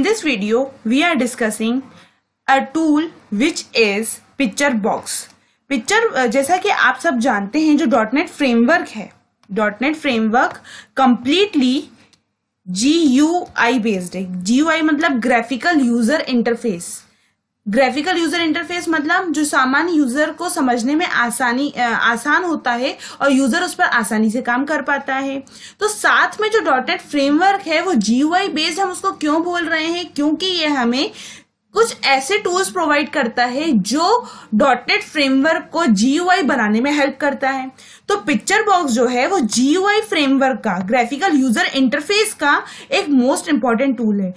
this video, we are discussing a tool which is picture box. Picture जैसा कि आप सब जानते हैं, जो डॉटनेट फ्रेमवर्क है, dot net framework completely GUI based है। GUI मतलब graphical user interface. Graphical user interface मतलब जो सामान्य यूजर को समझने में आसान होता है और यूजर उस पर आसानी से काम कर पाता है। तो साथ में जो डॉटनेट फ्रेमवर्क है वो GUI बेस्ड। हम उसको क्यों बोल रहे हैं? क्योंकि ये हमें कुछ ऐसे टूल्स प्रोवाइड करता है जो डॉटनेट फ्रेमवर्क को GUI बनाने में हेल्प करता है। तो पिक्चर बॉक्स जो है वो GUI फ्रेमवर्क का, ग्राफिकल यूजर इंटरफेस का एक मोस्ट इंपॉर्टेंट टूल है।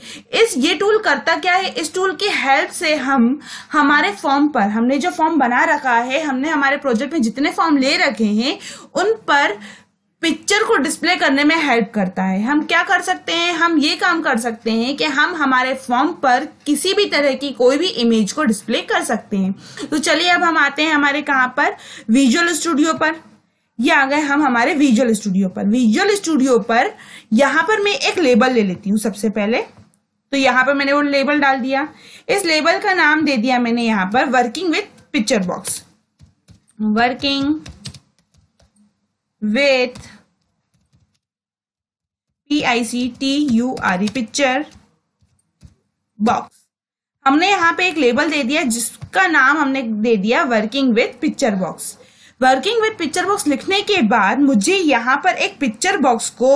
ये टूल करता क्या है? इस टूल की हेल्प से हम हमारे फॉर्म पर, हमने जो फॉर्म बना रखा है, हमने हमारे प्रोजेक्ट में जितने फॉर्म ले रखे हैं उन पर पिक्चर को डिस्प्ले करने में हेल्प करता है। हम क्या कर सकते हैं? हम ये काम कर सकते हैं कि हम हमारे फॉर्म पर किसी भी तरह की कोई भी इमेज को डिस्प्ले कर सकते हैं। तो चलिए अब हम आते हैं हमारे कहां पर, विजुअल स्टूडियो पर। ये आ गए हम हमारे विजुअल स्टूडियो पर। विजुअल स्टूडियो पर यहां पर मैं एक लेबल ले लेती हूं सबसे पहले। तो यहां पर मैंने वो लेबल डाल दिया। इस लेबल का नाम दे दिया मैंने यहां पर working with picture box. Working with PICTURE picture box. हमने यहाँ पे एक लेबल दे दिया जिसका नाम हमने दे दिया working with picture box. Working with picture box लिखने के बाद मुझे यहाँ पर एक पिक्चर बॉक्स को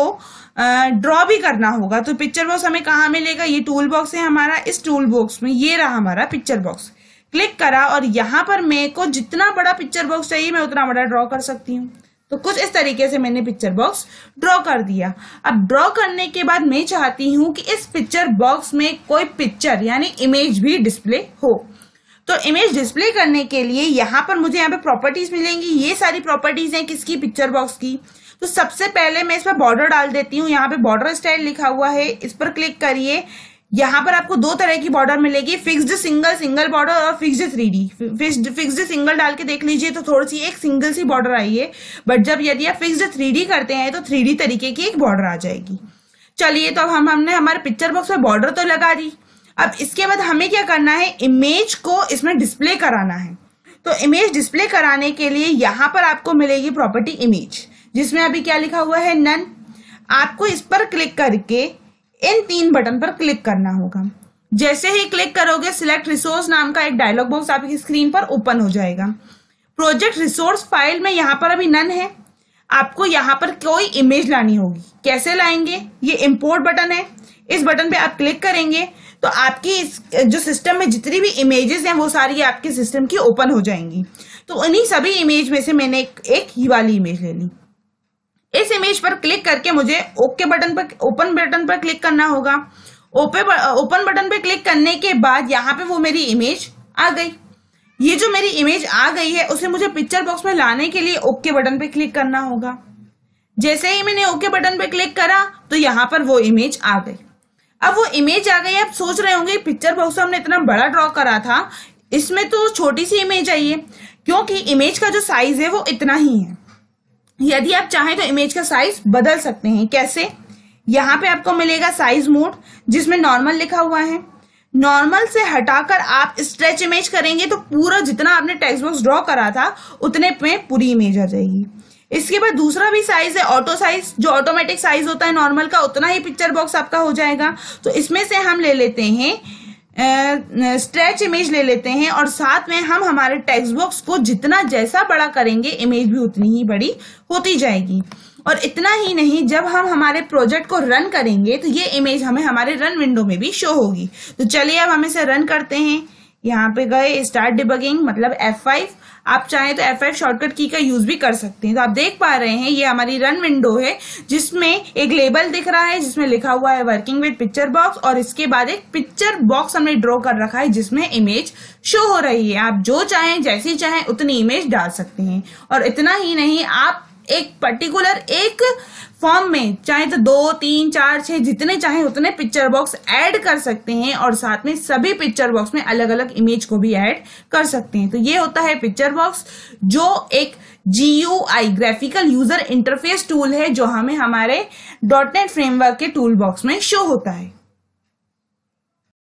ड्रॉ भी करना होगा। तो पिक्चर बॉक्स हमें कहाँ मिलेगा? ये टूल बॉक्स है हमारा। इस टूल बॉक्स में ये रहा हमारा पिक्चर बॉक्स। क्लिक करा और यहाँ पर मेरे को जितना बड़ा पिक्चर बॉक्स चाहिए मैं उतना बड़ा ड्रॉ कर सकती हूँ। तो कुछ इस तरीके से मैंने पिक्चर बॉक्स ड्रॉ कर दिया। अब ड्रॉ करने के बाद मैं चाहती हूं कि इस पिक्चर बॉक्स में कोई पिक्चर यानी इमेज भी डिस्प्ले हो। तो इमेज डिस्प्ले करने के लिए यहाँ पर मुझे यहाँ पे प्रॉपर्टीज मिलेंगी। ये सारी प्रॉपर्टीज हैं किसकी? पिक्चर बॉक्स की। तो सबसे पहले मैं इस पर बॉर्डर डाल देती हूँ। यहाँ पे बॉर्डर स्टाइल लिखा हुआ है, इस पर क्लिक करिए। यहाँ पर आपको दो तरह की बॉर्डर मिलेगी, फिक्स्ड सिंगल बॉर्डर और फिक्स्ड 3D। फिक्स्ड सिंगल डाल के देख लीजिए तो थोड़ी सी एक सिंगल सी बॉर्डर आई है, बट जब यदि आप फिक्स्ड 3D करते हैं तो 3D तरीके की एक बॉर्डर आ जाएगी। चलिए, तो अब हमने हमारे पिक्चर बॉक्स में बॉर्डर तो लगा दी। अब इसके बाद हमें क्या करना है? इमेज को इसमें डिस्प्ले कराना है। तो इमेज डिस्प्ले कराने के लिए यहाँ पर आपको मिलेगी प्रॉपर्टी इमेज, जिसमें अभी क्या लिखा हुआ है? नन। आपको इस पर क्लिक करके इन 3 बटन पर क्लिक करना होगा। जैसे ही क्लिक करोगे सिलेक्ट रिसोर्स नाम का एक डायलॉग बॉक्स आपकी स्क्रीन पर ओपन हो जाएगा। प्रोजेक्ट रिसोर्स फाइल में यहाँ पर अभी नन है। आपको यहाँ पर कोई इमेज लानी होगी। कैसे लाएंगे? ये इंपोर्ट बटन है, इस बटन पे आप क्लिक करेंगे तो आपकी जो सिस्टम में जितनी भी इमेजेस हैं वो सारी आपके सिस्टम की ओपन हो जाएंगी। तो उन्हीं सभी इमेज में से मैंने एक ही वाली इमेज ले ली। इस इमेज पर क्लिक करके मुझे ओके बटन पर, ओपन बटन पर क्लिक करना होगा। ओपन बटन पर क्लिक करने के बाद यहाँ पे वो मेरी इमेज आ गई। ये जो मेरी इमेज आ गई है उसे मुझे पिक्चर बॉक्स में लाने के लिए ओके बटन पे क्लिक करना होगा। जैसे ही मैंने ओके बटन पे क्लिक करा तो यहाँ पर वो इमेज आ गई। अब वो इमेज आ गई। आप सोच रहे होंगे पिक्चर बॉक्स हमने इतना बड़ा ड्रॉ करा था, इसमें तो छोटी सी इमेज आई है। क्योंकि इमेज का जो साइज है वो इतना ही है। यदि आप चाहें तो इमेज का साइज बदल सकते हैं। कैसे? यहाँ पे आपको मिलेगा साइज मोड, जिसमें नॉर्मल लिखा हुआ है। नॉर्मल से हटाकर आप स्ट्रेच इमेज करेंगे तो पूरा जितना आपने टेक्स्ट बॉक्स ड्रॉ करा था उतने में पूरी इमेज आ जाएगी। इसके बाद दूसरा भी साइज है ऑटो साइज, जो ऑटोमेटिक साइज होता है नॉर्मल का, उतना ही पिक्चर बॉक्स आपका हो जाएगा। तो इसमें से हम ले लेते हैं स्ट्रेच इमेज ले लेते हैं और साथ में हम हमारे टेक्स्ट बॉक्स को जितना जैसा बड़ा करेंगे इमेज भी उतनी ही बड़ी होती जाएगी। और इतना ही नहीं, जब हम हमारे प्रोजेक्ट को रन करेंगे तो ये इमेज हमें हमारे रन विंडो में भी शो होगी। तो चलिए अब हम इसे रन करते हैं। यहाँ पे गए स्टार्ट डिबगिंग मतलब F5। आप चाहें तो F5 शॉर्टकट की का यूज भी कर सकते हैं। तो आप देख पा रहे हैं ये हमारी रन विंडो है, जिसमें एक लेबल दिख रहा है जिसमें लिखा हुआ है वर्किंग विद पिक्चर बॉक्स, और इसके बाद एक पिक्चर बॉक्स हमने ड्रॉ कर रखा है जिसमें इमेज शो हो रही है। आप जो चाहें, जैसी चाहें उतनी इमेज डाल सकते हैं। और इतना ही नहीं, आप एक पर्टिकुलर एक फॉर्म में चाहे तो 2, 3, 4, 6 जितने चाहे उतने पिक्चर बॉक्स ऐड कर सकते हैं और साथ में सभी पिक्चर बॉक्स में अलग अलग इमेज को भी ऐड कर सकते हैं। तो ये होता है पिक्चर बॉक्स, जो एक GUI graphical user interface tool है जो हमें हमारे डॉटनेट फ्रेमवर्क के टूल बॉक्स में शो होता है।